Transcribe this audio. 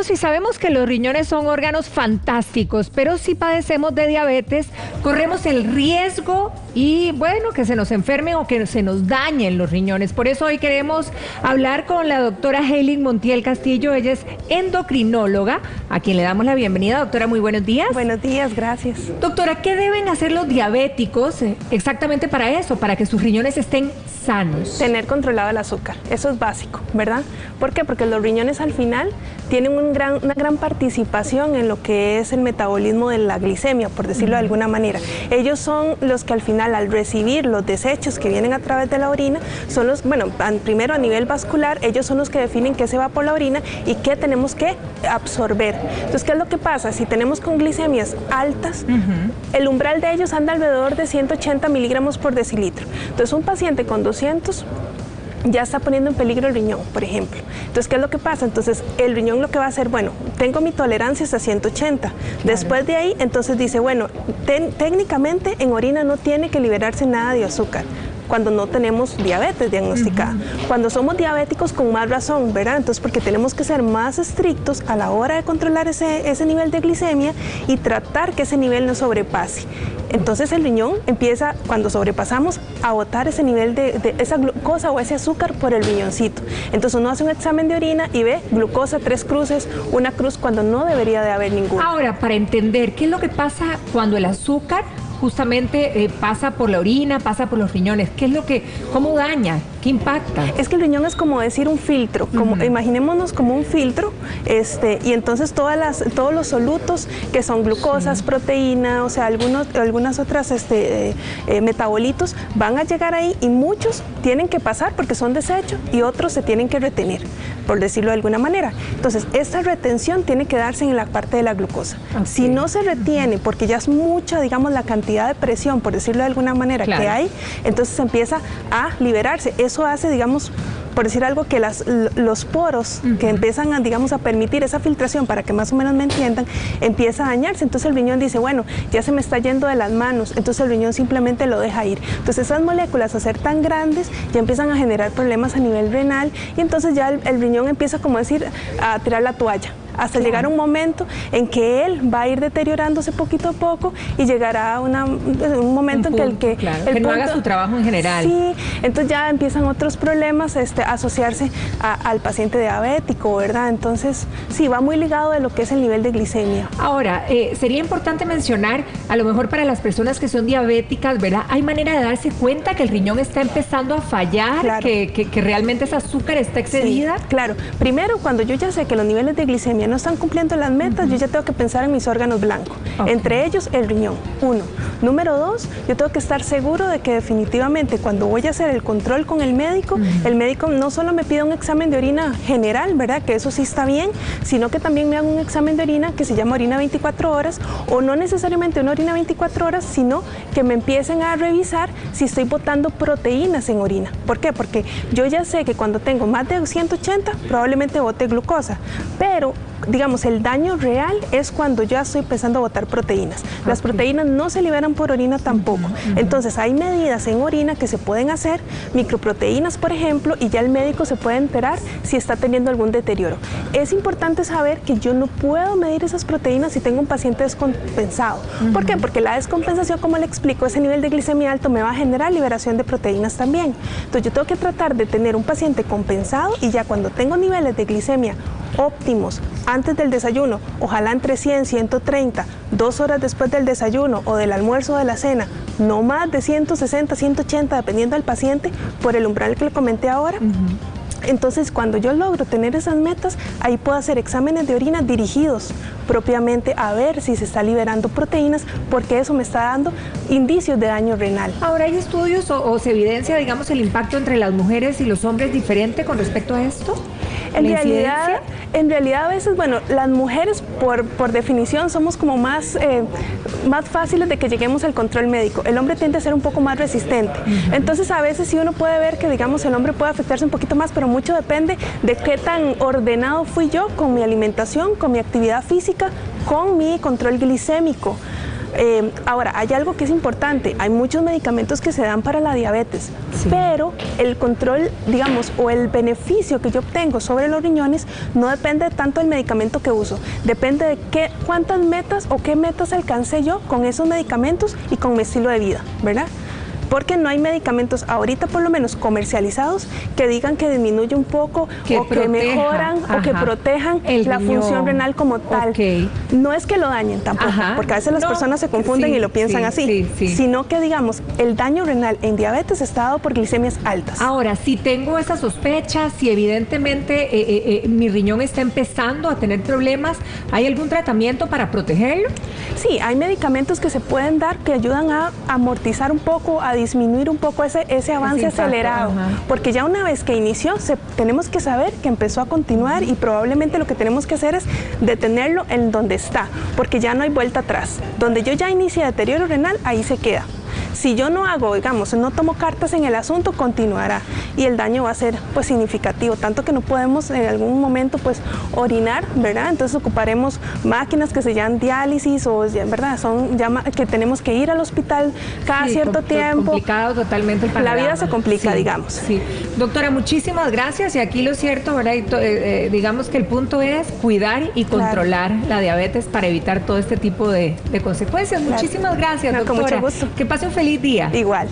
Si sabemos que los riñones son órganos fantásticos, pero si padecemos de diabetes, corremos el riesgo y bueno, que se nos enfermen o que se nos dañen los riñones. Por eso hoy queremos hablar con la doctora Heilin Montiel Castillo. Ella es endocrinóloga, a quien le damos la bienvenida. Doctora, muy buenos días. Buenos días, gracias. Doctora, ¿qué deben hacer los diabéticos exactamente para eso, para que sus riñones estén sanos? Tener controlado el azúcar, eso es básico, ¿verdad? ¿Por qué? Porque los riñones al final tienen una gran participación en lo que es el metabolismo de la glicemia, por decirlo de alguna manera. Ellos son los que al final, al recibir los desechos que vienen a través de la orina, son los, bueno, primero a nivel vascular, ellos son los que definen qué se va por la orina y qué tenemos que absorber. Entonces, ¿qué es lo que pasa? Si tenemos con glicemias altas, el umbral de ellos anda alrededor de 180 miligramos por decilitro. Entonces, un paciente con 200 ya está poniendo en peligro el riñón, por ejemplo. Entonces, ¿qué es lo que pasa? Entonces, el riñón lo que va a hacer, bueno, tengo mi tolerancia hasta 180. Claro. Después de ahí, entonces dice, bueno, técnicamente en orina no tiene que liberarse nada de azúcar cuando no tenemos diabetes diagnosticada. Cuando somos diabéticos, con más razón, ¿verdad? Entonces, porque tenemos que ser más estrictos a la hora de controlar ese nivel de glicemia y tratar que ese nivel no sobrepase. Entonces el riñón empieza, cuando sobrepasamos, a botar ese nivel de esa glucosa o ese azúcar por el riñoncito. Entonces uno hace un examen de orina y ve glucosa, 3 cruces, una cruz cuando no debería de haber ninguna. Ahora, para entender qué es lo que pasa cuando el azúcar justamente pasa por la orina, pasa por los riñones, ¿qué es lo que, cómo daña, qué impacta? Es que el riñón es como decir un filtro, como, imaginémonos como un filtro, y entonces todos los solutos que son glucosas, proteína, o sea, algunas otras metabolitos van a llegar ahí y muchos tienen que pasar porque son desecho y otros se tienen que retener, por decirlo de alguna manera. Entonces, esta retención tiene que darse en la parte de la glucosa. Okay. Si no se retiene, porque ya es mucha, digamos, la cantidad de presión, por decirlo de alguna manera, claro, que hay, entonces empieza a liberarse. Eso hace, digamos, por decir algo, que los poros que empiezan a, digamos, a permitir esa filtración, para que más o menos me entiendan, empieza a dañarse. Entonces el riñón dice, bueno, ya se me está yendo de las manos, entonces el riñón simplemente lo deja ir. Entonces esas moléculas, a ser tan grandes, ya empiezan a generar problemas a nivel renal y entonces ya el riñón empieza, como decir, a tirar la toalla, hasta llegar a un momento en que él va a ir deteriorándose poquito a poco y llegará a un momento en que que no haga su trabajo en general. Sí, entonces ya empiezan otros problemas a asociarse al paciente diabético, ¿verdad? Entonces, sí, va muy ligado de lo que es el nivel de glicemia. Ahora, sería importante mencionar, a lo mejor para las personas que son diabéticas, ¿verdad? ¿Hay manera de darse cuenta que el riñón está empezando a fallar, claro, que realmente ese azúcar está excedida? Sí, claro. Primero, cuando yo ya sé que los niveles de glicemia no están cumpliendo las metas, yo ya tengo que pensar en mis órganos blancos, entre ellos el riñón, 1. Número 2, yo tengo que estar seguro de que definitivamente cuando voy a hacer el control con el médico no solo me pide un examen de orina general, ¿verdad? Que eso sí está bien, sino que también me haga un examen de orina que se llama orina 24 horas, o no necesariamente una orina 24 horas, sino que me empiecen a revisar si estoy botando proteínas en orina. ¿Por qué? Porque yo ya sé que cuando tengo más de 180, probablemente bote glucosa, pero digamos, el daño real es cuando ya estoy empezando a botar proteínas. Las proteínas no se liberan por orina tampoco. Entonces, hay medidas en orina que se pueden hacer, microproteínas, por ejemplo, y ya el médico se puede enterar si está teniendo algún deterioro. Es importante saber que yo no puedo medir esas proteínas si tengo un paciente descompensado. ¿Por qué? Porque la descompensación, como le explico, ese nivel de glicemia alto me va a generar liberación de proteínas también. Entonces, yo tengo que tratar de tener un paciente compensado y ya cuando tengo niveles de glicemia óptimos antes del desayuno, ojalá entre 100, 130, 2 horas después del desayuno o del almuerzo o de la cena, no más de 160, 180, dependiendo del paciente, por el umbral que le comenté ahora. Entonces, cuando yo logro tener esas metas, ahí puedo hacer exámenes de orina dirigidos propiamente a ver si se está liberando proteínas, porque eso me está dando indicios de daño renal. Ahora, ¿hay estudios o se evidencia, digamos, el impacto entre las mujeres y los hombres diferente con respecto a esto? En realidad a veces, bueno, las mujeres por definición somos como más fáciles de que lleguemos al control médico. El hombre tiende a ser un poco más resistente. Entonces a veces sí uno puede ver que, digamos, el hombre puede afectarse un poquito más, pero mucho depende de qué tan ordenado fui yo con mi alimentación, con mi actividad física, con mi control glicémico. Ahora, hay algo que es importante, hay muchos medicamentos que se dan para la diabetes, pero el control, digamos, o el beneficio que yo obtengo sobre los riñones no depende tanto del medicamento que uso, depende de cuántas metas o qué metas alcancé yo con esos medicamentos y con mi estilo de vida, ¿verdad? Porque no hay medicamentos ahorita, por lo menos comercializados, que digan que disminuye un poco o que mejoran o que protejan la función renal como tal. No es que lo dañen tampoco, porque a veces las personas se confunden y lo piensan así, sino que, digamos, el daño renal en diabetes está dado por glicemias altas. Ahora, si tengo esa sospecha, si evidentemente mi riñón está empezando a tener problemas, ¿hay algún tratamiento para protegerlo? Sí, hay medicamentos que se pueden dar que ayudan a amortizar un poco, a disminuir un poco ese avance acelerado, porque ya una vez que inició, tenemos que saber que empezó a continuar y probablemente lo que tenemos que hacer es detenerlo en donde está, porque ya no hay vuelta atrás. Donde yo ya inicié deterioro renal, ahí se queda. Si yo no hago, digamos, no tomo cartas en el asunto, continuará y el daño va a ser pues significativo, tanto que no podemos en algún momento pues orinar, ¿verdad? Entonces ocuparemos máquinas que se llaman diálisis o, ¿verdad? Son que tenemos que ir al hospital cada cierto tiempo. Complicado totalmente el panorama. La vida se complica, digamos. Sí. Doctora, muchísimas gracias y aquí lo cierto, ¿verdad? Digamos que el punto es cuidar y controlar la diabetes para evitar todo este tipo de consecuencias. Muchísimas gracias, doctora. Con mucho gusto. Que pase un feliz día. Igual.